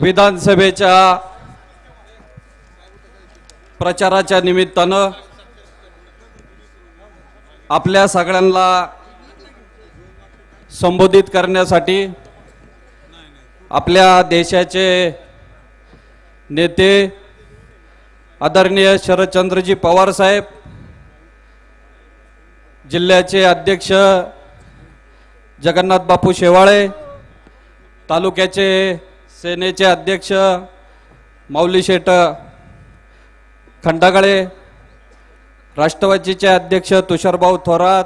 विधानसभेच्या प्रचाराच्या निमित्तानं आपल्या सगळ्यांना संबोधित करण्यासाठी आपल्या देशाचे नेते आदरणीय शरदचंद्रजी पवार साहेब, जिल्ह्याचे अध्यक्ष जगन्नाथ बापू शेवाळे, तालुक्याचे सेनेचे अध्यक्ष माऊली शेठ खंडागळे, राष्ट्रवादीचे अध्यक्ष तुषारभाऊ थोरात,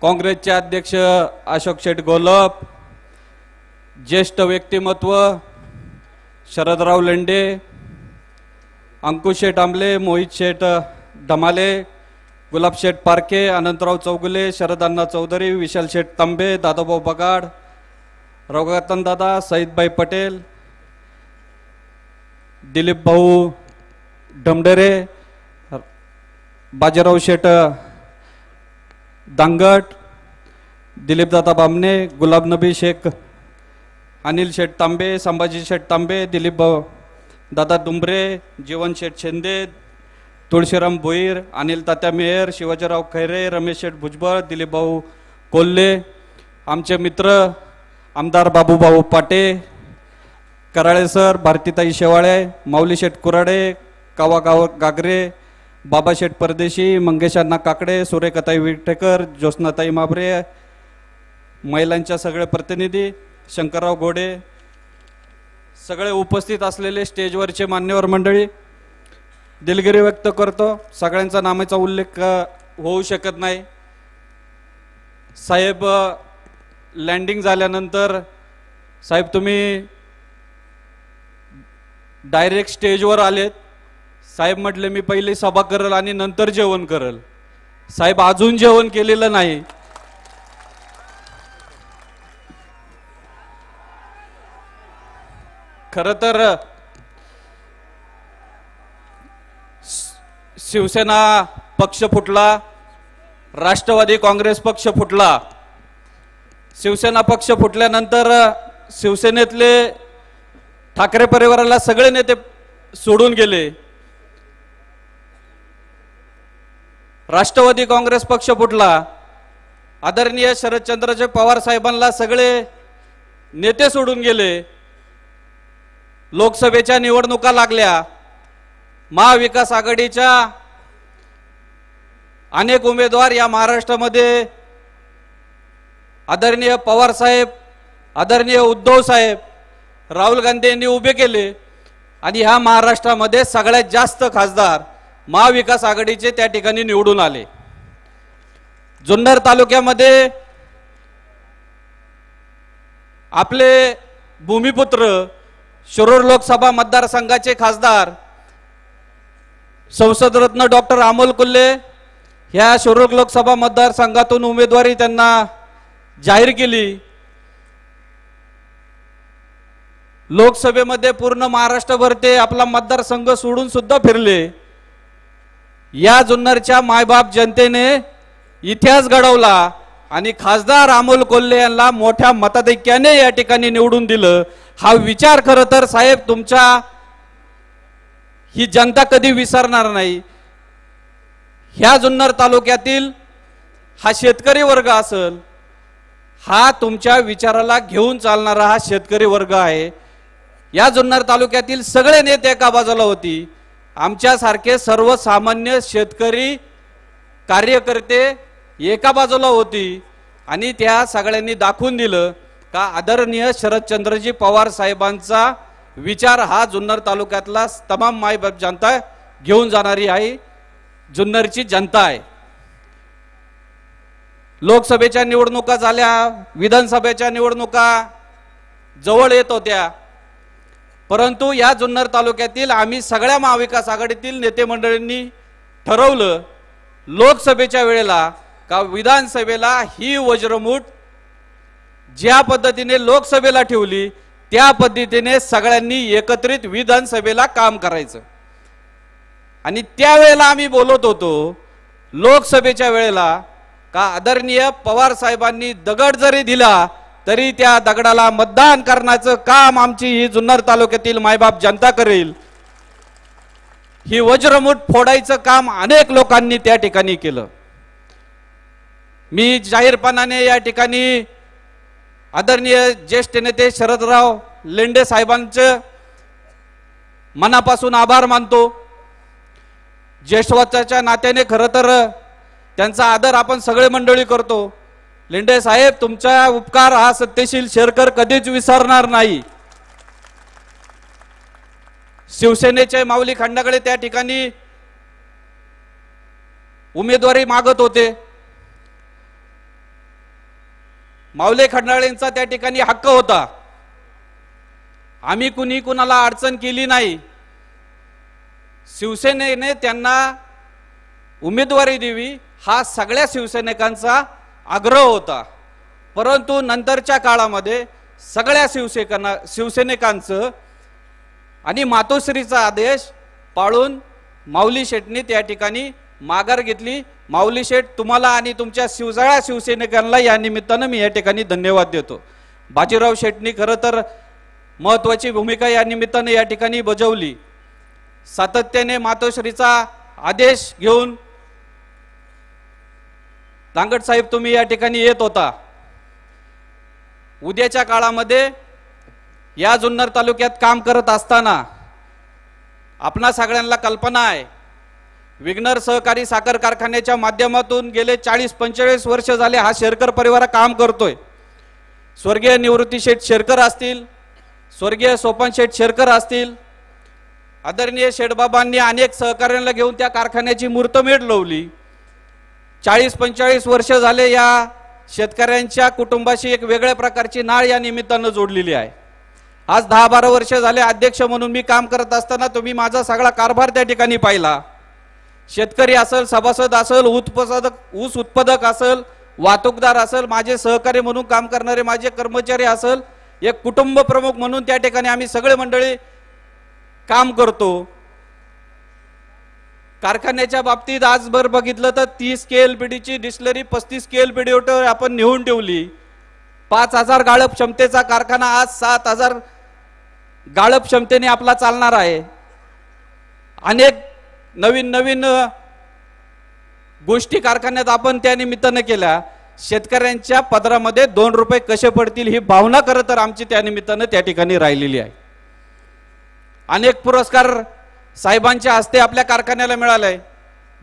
काँग्रेसचे अध्यक्ष अशोक शेठ गोलप, ज्येष्ठ व्यक्तिमत्व शरदराव लेंडे, अंकुश शेठ आंबले, मोहित शेठ धमाले, गुलाब शेठ पारखे, अनंतराव चौगुले, शरदअण्णा चौधरी, विशाल शेठ तांबे, दादाभाऊ बगाड, रघुनाथन दादा, सईदभाई पटेल, दिलीप भाऊ ढमढेरे, बाजीराव शेठ दांगट, दिलीप दादा बामणे, गुलाब नबी शेख, अनिल शेठ तांबे, संभाजी शेठ तांबे, दिलीप दादा दुंबरे, जीवन शेठ शिंदे, तुळशीराम भोईर, अनिल तात्या मेहर, शिवाजीराव खैरे, रमेश शेठ भुजबळ, दिलीप भाऊ कोल्हे, आमचे मित्र आमदार बाबूभाऊ पाटे, कराळे सर, भारतीताई शेवाळे, माऊली शेठ कुराडे, कावागाव गागरे, बाबा शेठ परदेशी, मंगेश अण्णा काकडे, सुरेखाताई विटेकर, ज्योत्स्नाताई माबरे, महिलांच्या सगळे प्रतिनिधी, शंकरराव घोडे, सगळे उपस्थित असलेले स्टेजवरचे मान्यवर मंडळी, दिलगिरी व्यक्त करतो. सगळ्यांचा नामाचा उल्लेख होऊ शकत नाही. साहेब लँडिंग झाल्यानंतर साहेब तुम्ही डायरेक्ट स्टेजवर आलेत. साहेब म्हटले मी पहिली सभा करल आणि नंतर जेवण करल. साहेब अजून जेवण केलेलं नाही. खरं तर शिवसेना पक्ष फुटला, राष्ट्रवादी काँग्रेस पक्ष फुटला. शिवसेना पक्ष फुटल्यानंतर शिवसेनेतले ठाकरे परिवाराला सगळे नेते सोडून गेले. राष्ट्रवादी काँग्रेस पक्ष फुटला. आदरणीय शरदचंद्रजी पवार साहेबांना सगळे नेते सोडून गेले. लोकसभेच्या निवडणुका लागल्या. महाविकास आघाडीच्या अनेक उमेदवार या महाराष्ट्रामध्ये आदरणीय पवार साहेब, आदरणीय उद्धव साहेब, राहुल गांधी यांनी उभे केले आणि ह्या महाराष्ट्रामध्ये सगळ्यात जास्त खासदार महाविकास आघाडीचे त्या ठिकाणी निवडून आले. जुन्नर तालुक्यामध्ये आपले भूमिपुत्र शिरूर लोकसभा मतदारसंघाचे खासदार संसदरत्न डॉक्टर अमोल कोल्हे ह्या शिरूर लोकसभा मतदारसंघातून उमेदवारी त्यांना जाहीर केली. लोकसभेमध्ये पूर्ण महाराष्ट्रभर ते आपला मतदारसंघ सोडून सुद्धा फिरले. या जुन्नरच्या मायबाप जनतेने इतिहास घडवला आणि खासदार अमोल कोल्हे यांना मोठ्या मताधिक्याने या ठिकाणी निवडून दिलं. हा विचार खरं तर साहेब तुमच्या ही जनता कधी विसरणार नाही. ह्या जुन्नर तालुक्यातील हा शेतकरी वर्ग असेल, हा तुमच्या विचाराला घेऊन चालणारा हा शेतकरी वर्ग आहे. या जुन्नर तालुक्यातील सगळे नेते एका बाजूला होती. आमच्यासारखे सर्वसामान्य शेतकरी कार्यकर्ते एका बाजूला होती आणि त्या सगळ्यांनी दाखवून दिलं का आदरणीय शरदचंद्रजी पवार साहेबांचा विचार हा जुन्नर तालुक्यातला तमाम मायबाप जनता घेऊन जाणारी आहे. जुन्नरची जनता आहे. लोकसभेच्या निवडणुका झाल्या, विधानसभेच्या निवडणुका जवळ येत होत्या, परंतु या जुन्नर तालुक्यातील आम्ही सगळ्या महाविकास आघाडीतील नेते मंडळींनी ठरवलं लोकसभेच्या वेळेला का विधानसभेला ही वज्रमूठ ज्या पद्धतीने लोकसभेला ठेवली त्या पद्धतीने सगळ्यांनी एकत्रित विधानसभेला काम करायचं. आणि त्यावेळेला आम्ही बोलत होतो लोकसभेच्या वेळेला का आदरणीय पवार साहेबांनी दगड जरी दिला तरी त्या दगडाला मतदान करण्याचं काम आमची ही जुन्नर तालुक्यातील मायबाप जनता करेल। ही वज्रमुठ फोडायचं काम अनेक लोकांनी त्या ठिकाणी केलं। मी जाहीरपणाने या ठिकाणी आदरणीय ज्येष्ठ नेते शरदराव लेंडे साहेबांचे मनापासून आभार मानतो। ज्येष्ठत्वाच्या नात्याने खरं तर त्यांचा आदर आपण सगळे मंडळी करतो। लेंडे साहेब, तुमचा उपकार हा सत्यशील शेरकर कधीच विसरणार नाही। शिवसेनेचे माऊली खंडाकडे त्या ठिकाणी उमेदवारी मागत होते। माऊली खंडाळेंचा त्या ठिकाणी हक्क होता। आम्ही कुणी कुणाला अडचण केली नाही। शिवसेनेने त्यांना उमेदवारी द्यावी हा सगळ्या शिवसैनिकांचा आग्रह होता। परंतु नंतरच्या काळामध्ये सगळ्या शिवसैनिकांचं आणि मातोश्रीचा आदेश पाळून माऊली शेठनी त्या ठिकाणी माघार घेतली। माऊली शेठ, तुम्हाला आणि तुमच्या सगळ्या शिवसैनिकांना या निमित्तानं मी या ठिकाणी धन्यवाद देतो। बाजीराव शेठनी खरं तर महत्त्वाची भूमिका या निमित्तानं या ठिकाणी बजावली। सातत्याने मातोश्रीचा आदेश घेऊन दांगट साहेब तुम्ही या ठिकाणी येत होता। उद्याच्या काळामध्ये या जुन्नर तालुक्यात काम करत असताना आपणा सगळ्यांना कल्पना आहे, विघ्नर सहकारी साखर कारखान्याच्या माध्यमातून गेले 40-45 वर्ष झाले हा शेरकर परिवार काम करतोय। स्वर्गीय निवृत्ती शेठ शेरकर असतील, स्वर्गीय सोपान शेठ शेरकर असतील, आदरणीय शेठबाबांनी अनेक सहकार्यांना घेऊन त्या कारखान्याची मुहूर्तमेढ लावली। 40-45 वर्ष झाले या शेतकऱ्यांच्या कुटुंबाशी एक वेगळ्या प्रकारची नाळ या निमित्तानं जोडलेली आहे। आज 10-12 वर्ष झाले अध्यक्ष म्हणून मी काम करत असताना तुम्ही माझा सगळा कारभार त्या ठिकाणी पाहिला। शेतकरी असेल, सभासद असेल, ऊस उत्पादक असेल, वाहतूकदार असेल, माझे सहकारी म्हणून काम करणारे माझे कर्मचारी असेल, एक कुटुंब प्रमुख म्हणून त्या ठिकाणी आम्ही सगळे मंडळी काम करतो। कारखान्याच्या बाबतीत आजभर बघितलं तर 30 KLPDची डिस्टिलरी 35 KLPDवर आपण नेऊन ठेवली। 5000 गाळप क्षमतेचा कारखाना आज 7000 गाळप क्षमतेने आपला चालणार आहे। अनेक नवीन नवीन गोष्टी कारखान्यात आपण त्या निमित्तानं केल्या। शेतकऱ्यांच्या पदरामध्ये 2 रुपये कसे पडतील ही भावना खरं तर आमची त्या निमित्तानं त्या ठिकाणी राहिलेली आहे। अनेक पुरस्कार साहेबांच्या हस्ते आपल्या कारखान्याला मिळाले।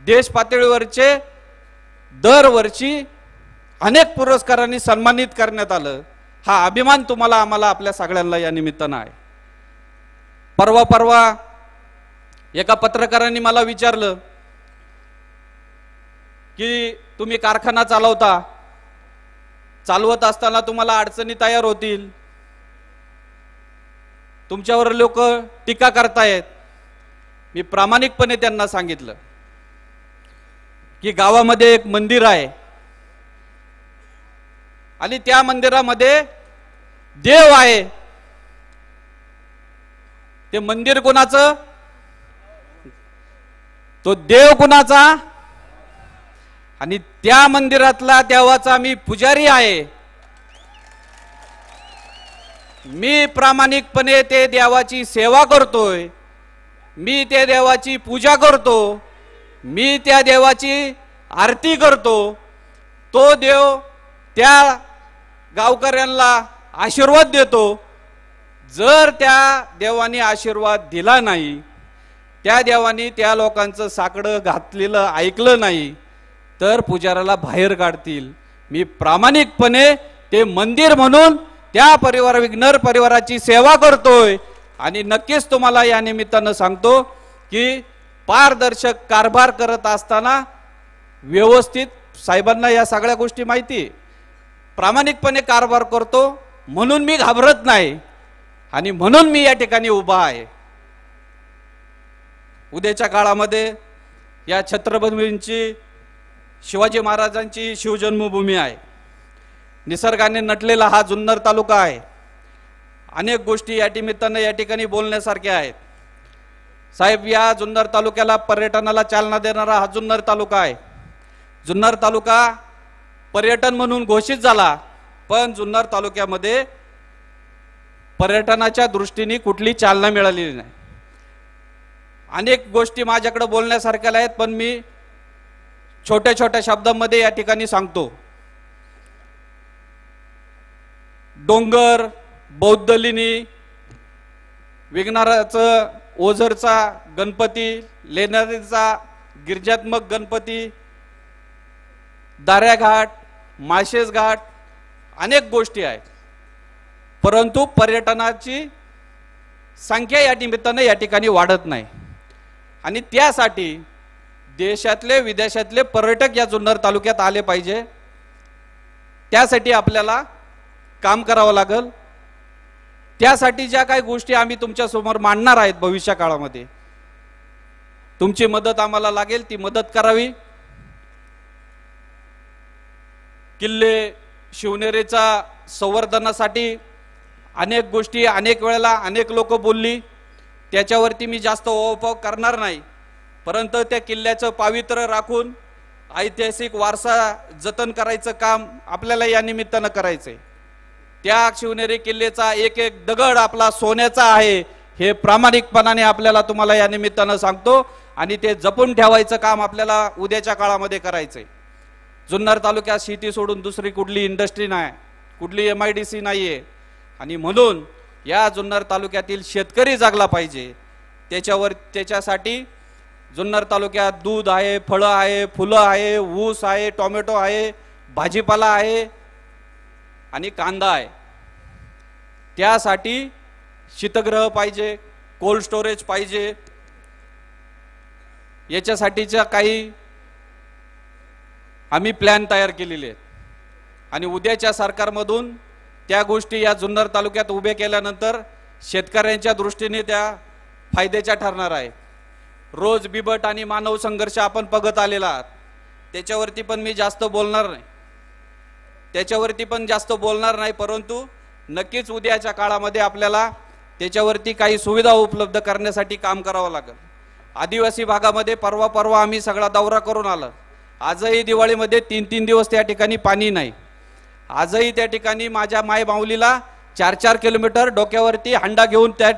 देश पातळीवरचे दरवर्षी अनेक पुरस्कारांनी सन्मानित करण्यात आलं। हा अभिमान तुम्हाला आम्हाला आपल्या सगळ्यांना या निमित्तानं आहे। परवा एका पत्रकारांनी मला विचारलं की तुम्ही कारखाना चालवत असताना तुम्हाला अडचणी तयार होतील, तुमच्यावर लोक टीका करतायत। मी प्रामाणिकपणे त्यांना सांगितलं की गावामध्ये एक मंदिर आहे आणि त्या मंदिरामध्ये देव आहे। ते मंदिर कोणाचं? तो देव कोणाचा? आणि त्या मंदिरातला देवाचा मी पुजारी आहे। मी प्रामाणिकपणे ते देवाची सेवा करतोय, मी त्या देवाची पूजा करतो, मी त्या देवाची आरती करतो। तो देव त्या गावकऱ्यांना आशीर्वाद देतो। जर त्या देवाने आशीर्वाद दिला नाही, त्या देवाने त्या लोकांचं साकडं घातलेलं ऐकलं नाही तर पुजाऱ्याला बाहेर काढतील। मी प्रामाणिकपणे ते मंदिर म्हणून त्या विघ्नर परिवाराची सेवा करतोय आणि नक्कीच तुम्हाला या निमित्तानं सांगतो की पारदर्शक कारभार करत असताना व्यवस्थित साहेबांना या सगळ्या गोष्टी माहिती, प्रामाणिकपणे कारभार करतो म्हणून मी घाबरत नाही आणि म्हणून मी या ठिकाणी उभा आहे। उद्याच्या काळामध्ये या छत्रपतींची शिवाजी महाराजांची शिवजन्मभूमी आहे। निसर्गाने नटलेला हा जुन्नर तालुका आहे। अनेक गोष्टी या निमित्तानं या ठिकाणी बोलण्यासारख्या आहेत। साहेब, या जुन्नर तालुक्याला पर्यटनाला चालना देणारा हा जुन्नर तालुका आहे। जुन्नर तालुका पर्यटन म्हणून घोषित झाला, पण जुन्नर तालुक्यामध्ये पर्यटनाच्या दृष्टीने कुठली चालना मिळालेली नाही। अनेक गोष्टी माझ्याकडे बोलण्यासारख्या आहेत, पण मी छोट्या छोट्या शब्दांमध्ये या ठिकाणी सांगतो। डोंगर, बौद्धलिनी, विघ्नराचं ओझरचा गणपती, लेणारीचा गिरिजात्मक गणपती, दाऱ्याघाट, माळशेज घाट, अनेक गोष्टी आहेत, परंतु पर्यटनाची संख्या या निमित्ताने या ठिकाणी वाढत नाही। आणि त्यासाठी देशातले विदेशातले पर्यटक या जुन्नर तालुक्यात आले पाहिजे। त्यासाठी आपल्याला काम करावं लागेल। त्यासाठी ज्या काही गोष्टी आम्ही तुमच्या समोर मांडणार आहेत भविष्य काळामध्ये, तुमची मदत आम्हाला लागेल, ती मदत करावी। किल्ले शिवनेरीचा संवर्धनासाठी अनेक गोष्टी अनेक वेळेला अनेक लोक बोलली, त्याच्यावरती मी जास्त ओवापोह करणार नाही, परंतु त्या किल्ल्याचं पावित्र्य राखून ऐतिहासिक वारसा जतन करायचं काम आपल्याला या निमित्तानं करायचंय। त्या शिवनेरी किल्ल्याचा एक एक दगड आपला सोन्याचा आहे हे प्रामाणिकपणाने आपल्याला तुम्हाला या निमित्तानं सांगतो, आणि ते जपून ठेवायचं काम आपल्याला उद्याच्या काळामध्ये करायचंय। जुन्नर तालुक्यात शेती सोडून दुसरी कुठली इंडस्ट्री नाही, कुठली MIDC नाहीये, आणि म्हणून या जुन्नर तालुक्यातील शेतकरी जागला पाहिजे। त्याच्यासाठी जुन्नर तालुक्यात दूध आहे, फळं आहे, फुलं आहे, ऊस आहे, टोमॅटो आहे, भाजीपाला आहे आणि कांदा आहे। त्यासाठी शीतगृह पाहिजे, कोल्ड स्टोरेज पाहिजे, याच्यासाठीच्या काही आम्ही प्लॅन तयार केलेले आहेत, आणि उद्याच्या सरकारमधून त्या गोष्टी या जुन्नर तालुक्यात उभे केल्यानंतर शेतकऱ्यांच्या दृष्टीने त्या फायद्याच्या ठरणार आहे। रोज बिबट आणि मानव संघर्ष आपण बघत आलेला आहात, त्याच्यावरती पण मी जास्त बोलणार नाही, परंतु नक्कीच उद्याच्या काळामध्ये आपल्याला त्याच्यावरती काही सुविधा उपलब्ध करण्यासाठी काम करावं लागेल। आदिवासी भागामध्ये परवा आम्ही सगळा दौरा करून आलो। आजही दिवाळीमध्ये 3-3 दिवस त्या ठिकाणी पाणी नाही। आजही त्या ठिकाणी माझ्या माय माऊलीला 4-4 किलोमीटर डोक्यावरती हंडा घेऊन त्या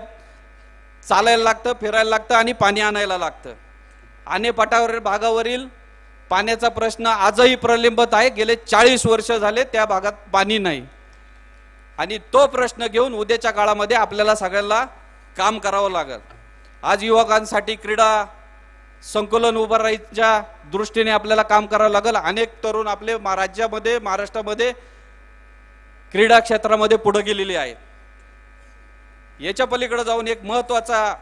चालायला लागतं, फिरायला लागतं आणि पाणी आणायला लागतं। आणि पठार भागावरील पाण्याचा प्रश्न आजही प्रलंबित आहे। गेले 40 वर्ष झाले त्या भागात पाणी नाही, आणि तो प्रश्न घेऊन उद्याच्या काळामध्ये आपल्याला सगळ्यांना काम करावं लागेल। आज युवकांसाठी क्रीडा संकुलन उभं राहायच्या दृष्टीने आपल्याला काम करावं लागेल। अनेक तरुण आपले राज्यामध्ये, महाराष्ट्रामध्ये क्रीडा क्षेत्रामध्ये पुढे गेलेले आहेत। याच्या पलीकडे जाऊन एक महत्त्वाचा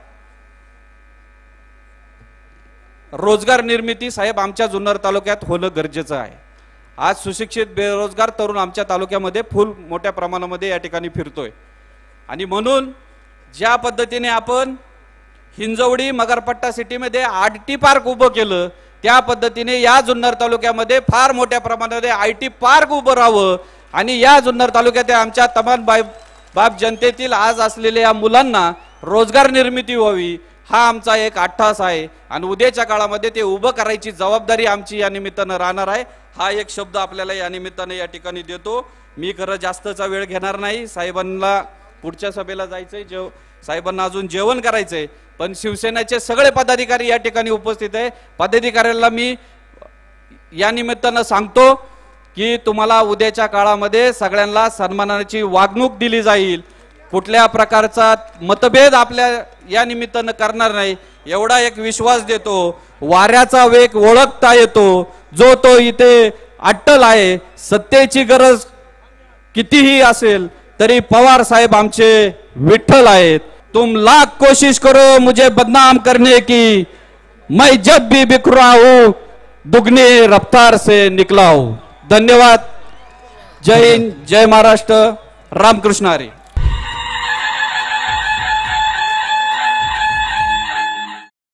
रोजगार निर्मिती साहेब आमच्या जुन्नर तालुक्यात होणं गरजेचं आहे। आज सुशिक्षित बेरोजगार तरुण आमच्या तालुक्यामध्ये फुल मोठ्या प्रमाणामध्ये या ठिकाणी फिरतोय, आणि म्हणून ज्या पद्धतीने आपण हिंजवडी मगरपट्टा सिटीमध्ये IT पार्क उभं केलं, त्या पद्धतीने या जुन्नर तालुक्यामध्ये फार मोठ्या प्रमाणामध्ये IT पार्क उभं राहावं, आणि या जुन्नर तालुक्यात आमच्या तमाम बाप जनतेतील आज असलेल्या या मुलांना रोजगार निर्मिती व्हावी, हा आमचा एक अट्टास आहे। आणि उद्याच्या काळामध्ये ते उभं करायची जबाबदारी आमची या निमित्तानं राहणार आहे। हा एक शब्द आपल्याला या निमित्ताने या ठिकाणी देतो। मी खरं जास्तचा वेळ घेणार नाही, साहेबांना पुढच्या सभेला जायचंय, साहेबांना अजून जेवण करायचंय, पण शिवसेनेचे सगळे पदाधिकारी या ठिकाणी उपस्थित आहे। पदाधिकाऱ्यांना मी या निमित्तानं सांगतो की तुम्हाला उद्याच्या काळामध्ये सगळ्यांना सन्मानाची वागणूक दिली जाईल, कुठल्या प्रकारचा मतभेद आपल्या या निमित्तानं करणार नाही, एवढा एक विश्वास देतो। वाऱ्याचा वेग ओळखता येतो, जो तो इथे अट्टल आहे। सत्तेची गरज कितीही असेल तरी पवार साहेब आमचे विठ्ठल आहेत। तुम लाख कोशिश करो मुझे बदनाम करने की, मैं जब भी बिखरा हूं दुगनी रफ्तार से निकला हूं। धन्यवाद। जय हिंद, जय महाराष्ट्र, रामकृष्ण हरी।